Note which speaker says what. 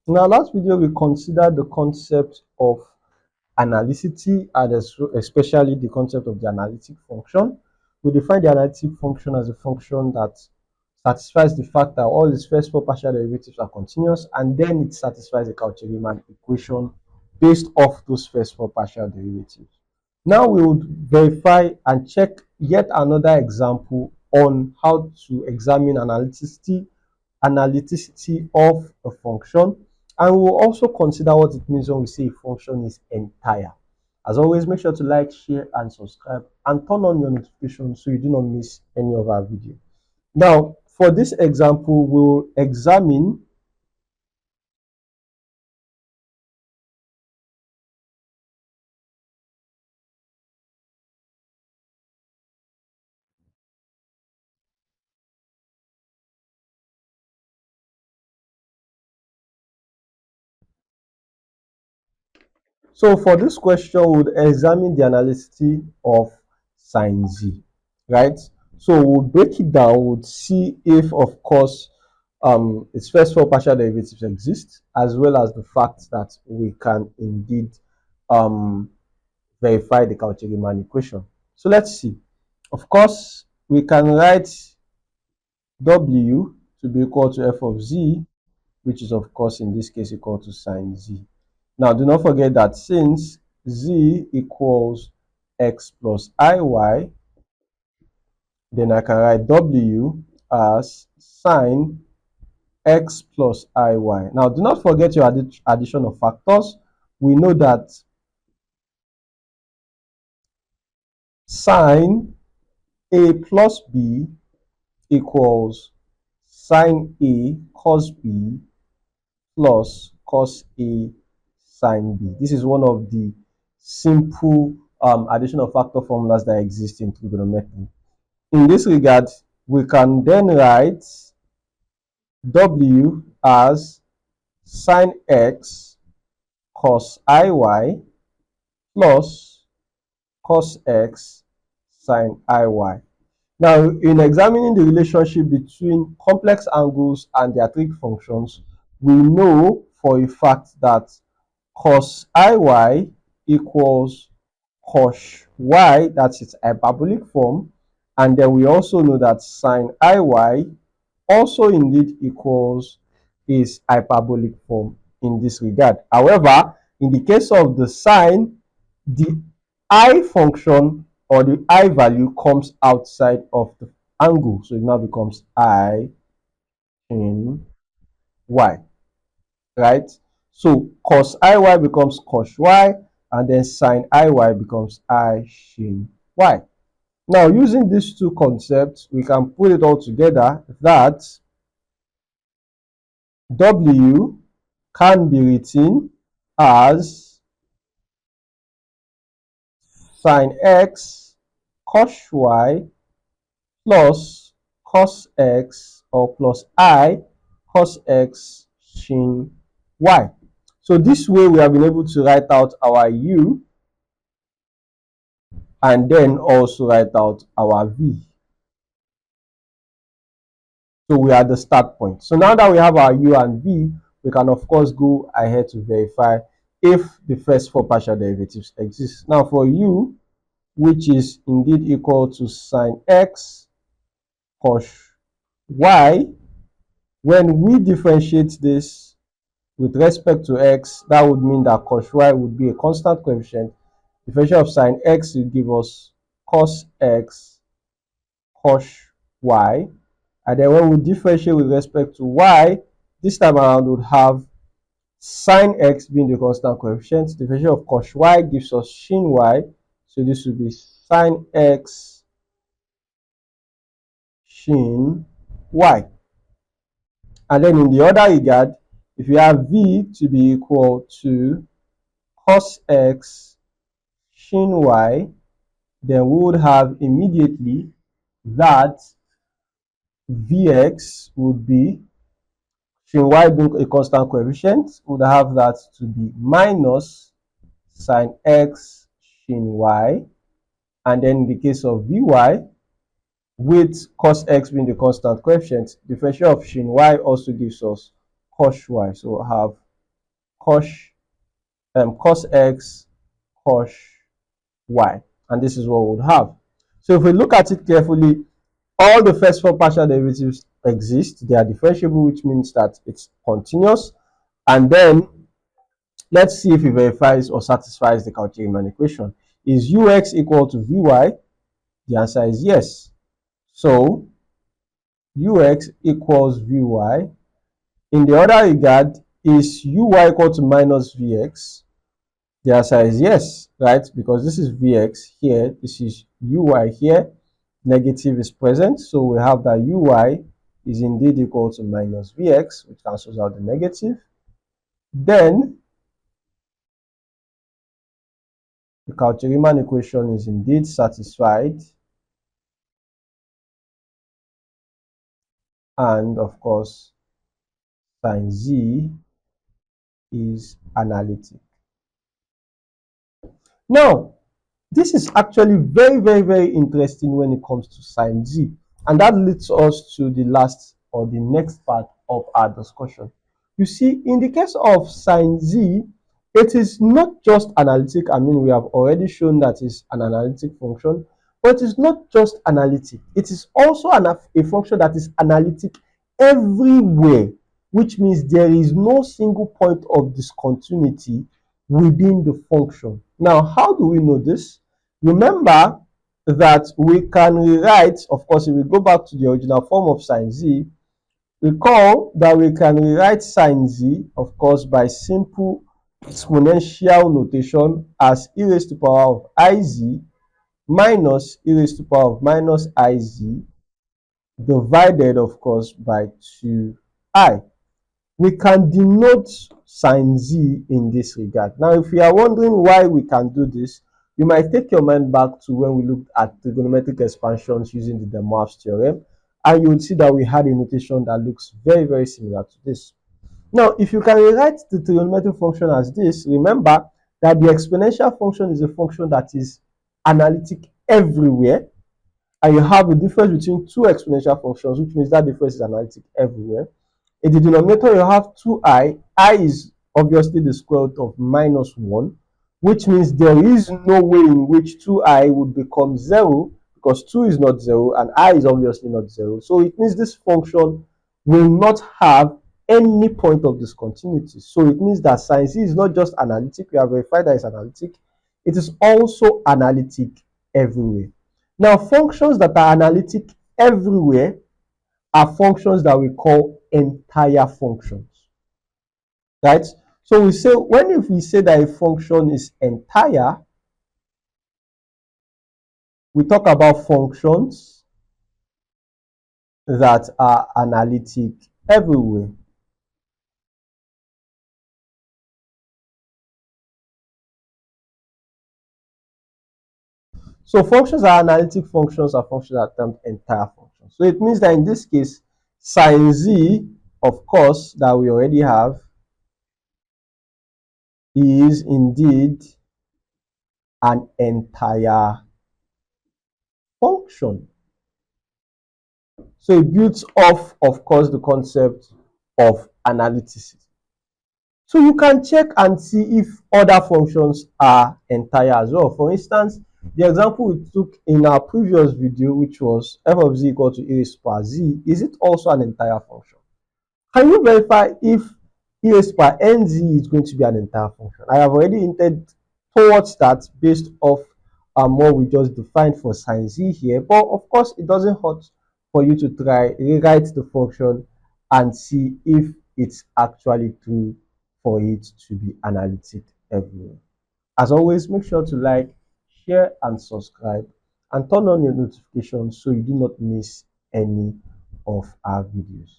Speaker 1: In our last video, we considered the concept of analyticity and especially the concept of the analytic function. We define the analytic function as a function that satisfies the fact that all its first four partial derivatives are continuous, and then it satisfies the Cauchy-Riemann equation based off those first four partial derivatives. Now we would verify and check yet another example on how to examine analyticity of a function, and we will also consider what it means when we say a function is entire. As always, make sure to like, share, and subscribe, and turn on your notifications so you do not miss any of our videos. Now, for this example, we'll examine So for this question, we would examine the analyticity of sine z, right? So we'll break it down, we'll see if, of course, its first four partial derivatives exist, as well as the fact that we can indeed verify the Cauchy-Riemann equation. So let's see. Of course, we can write W to be equal to f of z, which is, of course, in this case equal to sine z. Now, do not forget that since z equals x plus iy, then I can write w as sine x plus iy. Now, do not forget your addition of factors. We know that sine a plus b equals sine a cos b plus cos a sine b. This is one of the simple addition of factor formulas that exist in trigonometry. In this regard, we can then write w as sine x cos iy plus cos x sine iy. Now, in examining the relationship between complex angles and their trig functions, we know for a fact that cos iy equals cos y, that's its hyperbolic form, and then we also know that sine iy also indeed equals its hyperbolic form in this regard. However, in the case of the sine, the I function or the I value comes outside of the angle, so it now becomes I in y, right? So cos iy becomes cos y, and then sine iy becomes I shin y. Now, using these two concepts, we can put it all together that W can be written as sine x cos y plus cos x or plus I cos x shin y. So this way we have been able to write out our u and then also write out our v. So we are at the start point. So now that we have our u and v, we can of course go ahead to verify if the first four partial derivatives exist. Now for u, which is indeed equal to sine x cos y, when we differentiate this with respect to x, that would mean that cos y would be a constant coefficient. Differential of sine x will give us cos x cos y. And then when we differentiate with respect to y, this time around we would have sine x being the constant coefficient. Differential of cos y gives us shin y. So this would be sine x shin y. And then in the other regard, if you have v to be equal to cos x shin y, then we would have immediately that vx would be shin y being a constant coefficient, would have that to be minus sine x shin y, and then in the case of vy, with cos x being the constant coefficient, differential of shin y also gives us cos y. So we'll have cos cos x cos y, and this is what we would have. So if we look at it carefully, all the first four partial derivatives exist. They are differentiable, which means that it's continuous. And then let's see if it verifies or satisfies the Cauchy-Riemann equation. Is ux equal to vy? The answer is yes. So ux equals vy. In the other regard, is uy equal to minus vx? The answer is yes, right? Because this is vx here, this is uy here, negative is present, so we have that uy is indeed equal to minus vx, which cancels out the negative. Then the Cauchy-Riemann equation is indeed satisfied, and of course sin z is analytic. Now, this is actually very interesting when it comes to sin z, and that leads us to the last or the next part of our discussion. You see, in the case of sin z, it is not just analytic. I mean, we have already shown that it's an analytic function, but it's not just analytic. It is also a function that is analytic everywhere, which means there is no single point of discontinuity within the function. Now, how do we know this? Remember that we can rewrite, of course, if we go back to the original form of sin z, recall that we can rewrite sin z, of course, by simple exponential notation as e raised to the power of iz minus e raised to the power of minus iz divided, of course, by 2i. We can denote sin z in this regard. Now, if you are wondering why we can do this, you might take your mind back to when we looked at trigonometric expansions using the De Moivre's theorem, and you will see that we had a notation that looks very similar to this. Now, if you can rewrite the trigonometric function as this, remember that the exponential function is a function that is analytic everywhere, and you have a difference between two exponential functions, which means that difference is analytic everywhere. In the denominator, you have 2i. I is obviously the square root of minus 1, which means there is no way in which 2i would become 0, because 2 is not 0 and I is obviously not 0. So it means this function will not have any point of discontinuity. So it means that sin z is not just analytic. We have verified that it's analytic. It is also analytic everywhere. Now, functions that are analytic everywhere are functions that we call entire functions, right? So we say, if we say that a function is entire, we talk about functions that are analytic everywhere. So functions are analytic functions are functions that are termed entire functions. So it means that in this case, sin z, of course, that we already have, is indeed an entire function. So it builds off, of course, the concept of analyticity. So you can check and see if other functions are entire as well. For instance, the example we took in our previous video, which was f of z equal to e raised to power z, is it also an entire function? Can you verify if e raised to power nz is going to be an entire function? I have already hinted towards that based off what we just defined for sin z here, but of course it doesn't hurt for you to try rewrite the function and see if it's actually true for it to be analytic everywhere. As always, make sure to like, share and subscribe, and turn on your notifications so you do not miss any of our videos.